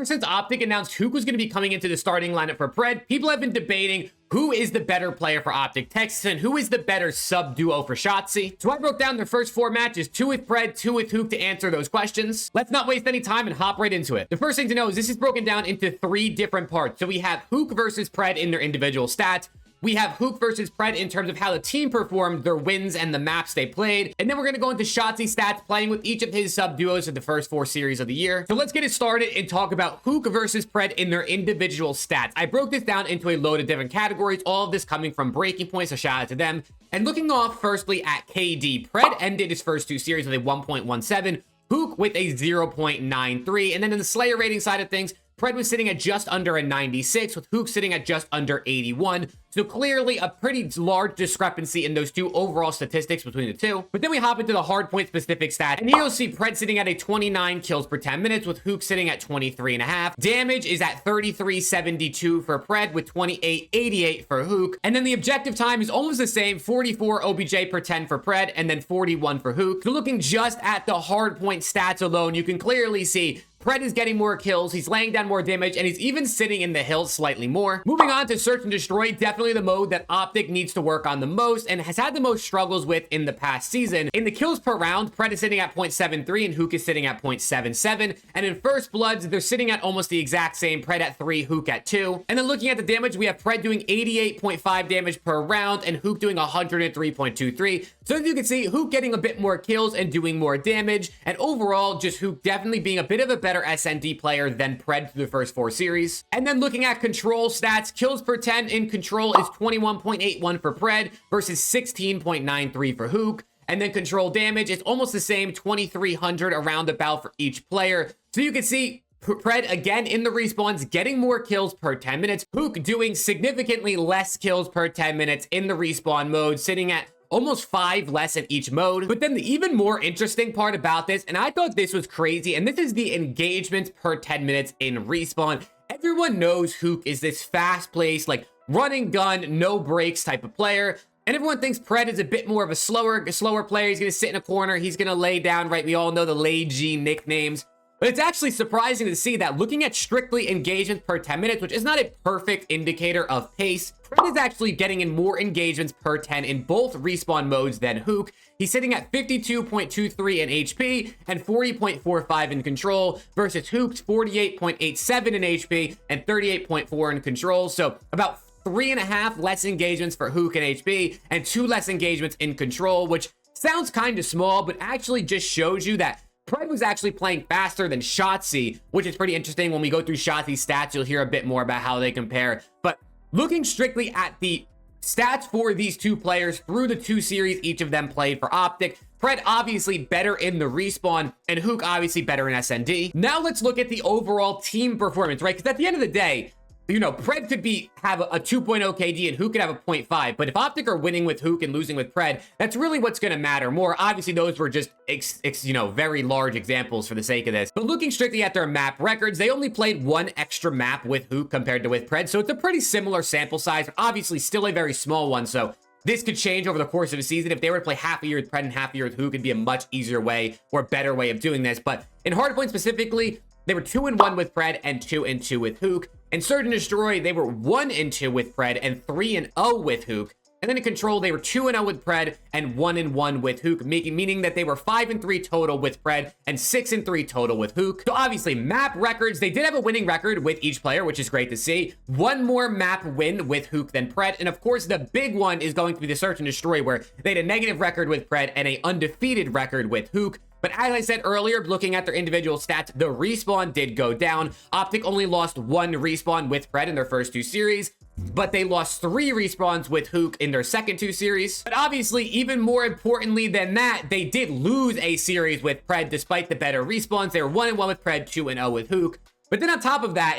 ever since OpTic announced Huke was going to be coming into the starting lineup for Pred, people have been debating who is the better player for OpTic Texas and who is the better sub duo for Shotzzy. So I broke down their first 4 matches, 2 with Pred, 2 with Huke, to answer those questions. Let's not waste any time and hop right into it. The first thing to know is this is broken down into 3 different parts. So we have Huke versus Pred in their individual stats. We have Huke versus Pred in terms of how the team performed, their wins, and the maps they played. And then we're going to go into Shotzzy stats, playing with each of his sub-duos in the first 4 series of the year. So let's get it started and talk about Huke versus Pred in their individual stats. I broke this down into a load of different categories, all of this coming from Breaking Point, so shout out to them. And looking off firstly at KD, Pred ended his first 2 series with a 1.17, Huke with a 0.93, and then in the Slayer rating side of things, Pred was sitting at just under a 96, with Huke sitting at just under 81. So clearly a pretty large discrepancy in those 2 overall statistics between the 2. But then we hop into the hardpoint specific stats, and here you'll see Pred sitting at a 29 kills per 10 minutes, with Huke sitting at 23.5. Damage is at 33.72 for Pred, with 28.88 for Huke. And then the objective time is almost the same, 44 OBJ per 10 for Pred, and then 41 for Huke. So looking just at the hardpoint stats alone, you can clearly see Pred is getting more kills, he's laying down more damage, and he's even sitting in the hills slightly more. Moving on to Search and Destroy, definitely the mode that OpTic needs to work on the most and has had the most struggles with in the past season. In the kills per round, Pred is sitting at 0.73 and Huke is sitting at 0.77. And in First Bloods, they're sitting at almost the exact same, Pred at 3, Huke at 2. And then looking at the damage, we have Pred doing 88.5 damage per round and Huke doing 103.23. So as you can see, Huke getting a bit more kills and doing more damage, and overall, just Huke definitely being a bit of a better SND player than Pred through the first 4 series. And then looking at control stats, kills per 10 in control is 21.81 for Pred versus 16.93 for Huke. And then control damage, it's almost the same, 2,300 around about for each player. So you can see Pred, again, in the respawns, getting more kills per 10 minutes. Huke doing significantly less kills per 10 minutes in the respawn mode, sitting at almost 5 less in each mode. But then the even more interesting part about this, and I thought this was crazy, and this is the engagement per 10 minutes in respawn. Everyone knows Huke is this fast-paced, like running gun, no breaks type of player. And everyone thinks Pred is a bit more of a slower player. He's going to sit in a corner. He's going to lay down, right? We all know the Lay G nicknames. But it's actually surprising to see that looking at strictly engagements per 10 minutes, which is not a perfect indicator of pace, Pred is actually getting in more engagements per 10 in both respawn modes than Huke. He's sitting at 52.23 in HP and 40.45 in control versus Huke's 48.87 in HP and 38.4 in control. So about 3.5 less engagements for Huke in HP and 2 less engagements in control, which sounds kind of small, but actually just shows you that Pred was actually playing faster than Shotzzy, which is pretty interesting. When we go through Shotzzy's stats, you'll hear a bit more about how they compare. But looking strictly at the stats for these 2 players through the 2 series each of them played for OpTic, Pred obviously better in the respawn, and Huke obviously better in SND. Now let's look at the overall team performance, right? Because at the end of the day, you know, Pred could have a 2.0 KD and Huke could have a 0.5. But if OpTic are winning with Huke and losing with Pred, that's really what's going to matter more. Obviously, those were just, very large examples for the sake of this. But looking strictly at their map records, they only played 1 extra map with Huke compared to with Pred. So it's a pretty similar sample size, but obviously still a very small one. So this could change over the course of a season. If they were to play half a year with Pred and half a year with Huke, it'd be a much easier way or better way of doing this. But in hardpoint specifically, they were 2-1 with Pred and 2-2 with Huke. In Search and Destroy, they were 1-2 with Pred and 3-0 with Huke. And then in Control, they were 2-0 with Pred and 1-1 with Huke, meaning that they were 5-3 total with Pred and 6-3 total with Huke. So obviously, map records, they did have a winning record with each player, which is great to see. 1 more map win with Huke than Pred. And of course, the big one is going to be the Search and Destroy, where they had a negative record with Pred and an undefeated record with Huke. But as I said earlier, looking at their individual stats, the respawn did go down. OpTic only lost 1 respawn with Pred in their first 2 series, but they lost 3 respawns with Huke in their second 2 series. But obviously, even more importantly than that, they did lose a series with Pred despite the better respawns. They were 1-1 with Pred, 2-0 with Huke. But then on top of that,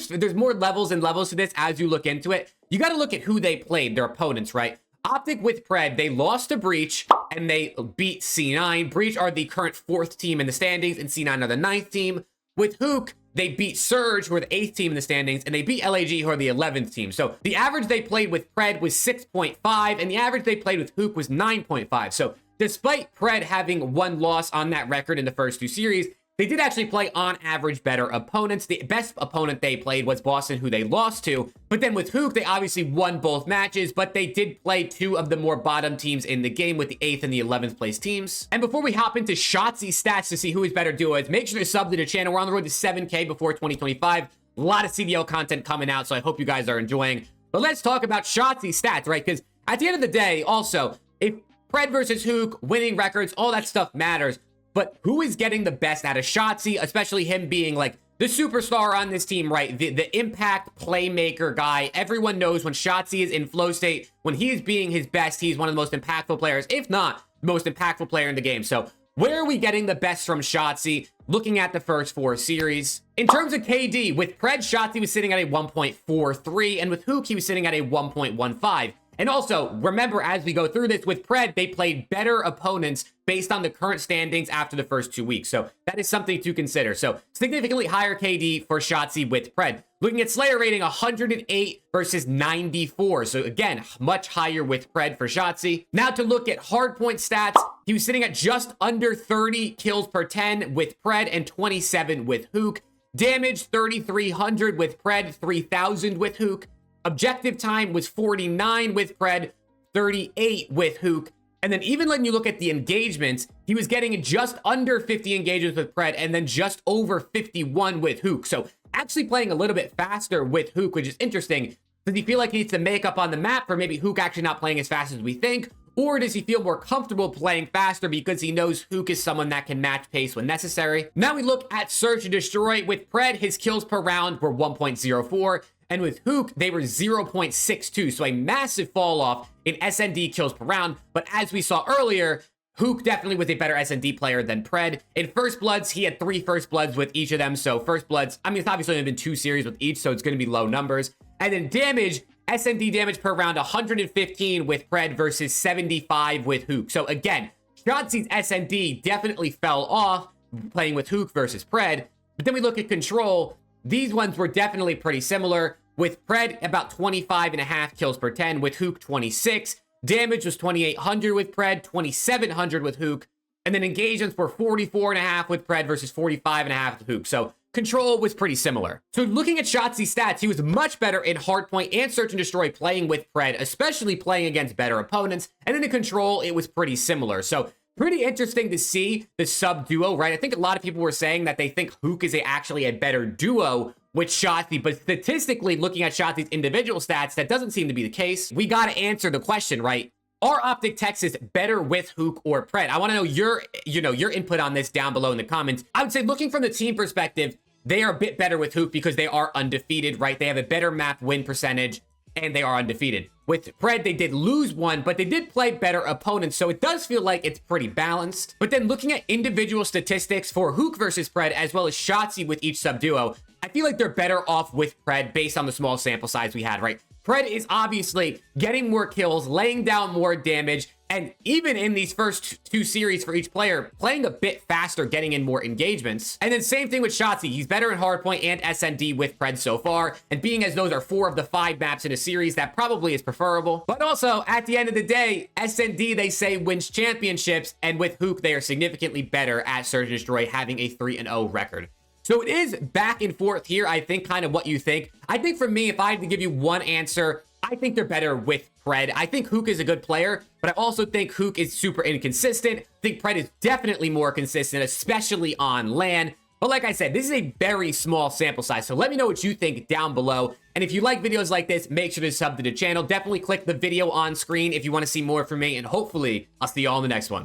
there's more levels and levels to this as you look into it. You got to look at who they played, their opponents, right? OpTic with Pred, they lost to Breach and they beat C9. Breach are the current 4th team in the standings and C9 are the 9th team. With Huke, they beat Surge, who are the 8th team in the standings, and they beat LAG, who are the 11th team. So the average they played with Pred was 6.5, and the average they played with Huke was 9.5. So despite Pred having 1 loss on that record in the first 2 series, they did actually play on average better opponents. The best opponent they played was Boston, who they lost to. But then with Huke, they obviously won both matches, but they did play two of the more bottom teams in the game with the 8th and the 11th place teams. And before we hop into Shotzzy stats to see who is better duos, make sure to sub to the channel. We're on the road to 7K before 2025. A lot of CDL content coming out, so I hope you guys are enjoying. But let's talk about Shotzzy stats, right? Because at the end of the day, also, if Pred versus Huke, winning records, all that stuff matters. But who is getting the best out of Shotzzy, especially him being like the superstar on this team, right? The impact playmaker guy. Everyone knows when Shotzzy is in flow state, when he is being his best, he's one of the most impactful players, if not the most impactful player in the game. So where are we getting the best from Shotzzy? Looking at the first 4 series. In terms of KD, with Pred, Shotzzy was sitting at a 1.43, and with Huke, he was sitting at a 1.15. And also, remember, as we go through this, with Pred, they played better opponents based on the current standings after the first 2 weeks. So that is something to consider. So significantly higher KD for Shotzzy with Pred. Looking at Slayer rating, 108 versus 94. So again, much higher with Pred for Shotzzy. Now to look at hardpoint stats, he was sitting at just under 30 kills per 10 with Pred and 27 with Huke. Damage, 3,300 with Pred, 3,000 with Huke. Objective time was 49 with Pred, 38 with Huke. And then even when you look at the engagements, he was getting just under 50 engagements with Pred and then just over 51 with Huke. So actually playing a little bit faster with Huke, which is interesting. Does he feel like he needs to make up on the map for maybe Huke actually not playing as fast as we think? Or does he feel more comfortable playing faster because he knows Huke is someone that can match pace when necessary? Now we look at Search and Destroy. With Pred, his kills per round were 1.04. And with Huke, they were 0.62. So a massive fall off in SND kills per round. But as we saw earlier, Huke definitely was a better SND player than Pred. In First Bloods, he had 3 First Bloods with each of them. So First Bloods, I mean, it's obviously only been 2 series with each, so it's going to be low numbers. And then damage, SND damage per round, 115 with Pred versus 75 with Huke. So again, Shotzzy's SND definitely fell off playing with Huke versus Pred. But then we look at control. These ones were definitely pretty similar. With Pred, about 25.5 kills per 10. With Huke, 26. Damage was 2,800 with Pred, 2,700 with Huke. And then engagements were 44.5 with Pred versus 45.5 with Huke. So control was pretty similar. So looking at Shotzzy's stats, he was much better in hardpoint and Search and Destroy playing with Pred, especially playing against better opponents. And then in control, it was pretty similar. So pretty interesting to see the sub duo, right? I think a lot of people were saying that they think Huke is actually a better duo with Shotzzy, but statistically, looking at Shotzzy's individual stats, that doesn't seem to be the case. We got to answer the question, right? Are OpTic Texas better with Huke or Pred? I want to know your input on this down below in the comments. I would say, looking from the team perspective, they are a bit better with Huke because they are undefeated, right? They have a better map win percentage, and they are undefeated. With Pred, they did lose one, but they did play better opponents, so it does feel like it's pretty balanced. But then looking at individual statistics for Huke versus Pred, as well as Shotzzy with each sub-duo, I feel like they're better off with Pred based on the small sample size we had, right? Pred is obviously getting more kills, laying down more damage, and even in these first 2 series for each player, playing a bit faster, getting in more engagements. And then same thing with Shotzzy. He's better in hardpoint and SND with Pred so far, and being as those are 4 of the 5 maps in a series, that probably is preferable. But also, at the end of the day, SND, they say, wins championships, and with Huke, they are significantly better at Search and Destroy, having a 3-0 record. So it is back and forth here, I think, kind of what you think. I think for me, if I had to give you one answer, I think they're better with Pred. I think Huke is a good player, but I also think Huke is super inconsistent. I think Pred is definitely more consistent, especially on LAN. But like I said, this is a very small sample size, so let me know what you think down below. And if you like videos like this, make sure to sub to the channel. Definitely click the video on screen if you want to see more from me, and hopefully I'll see you all in the next one.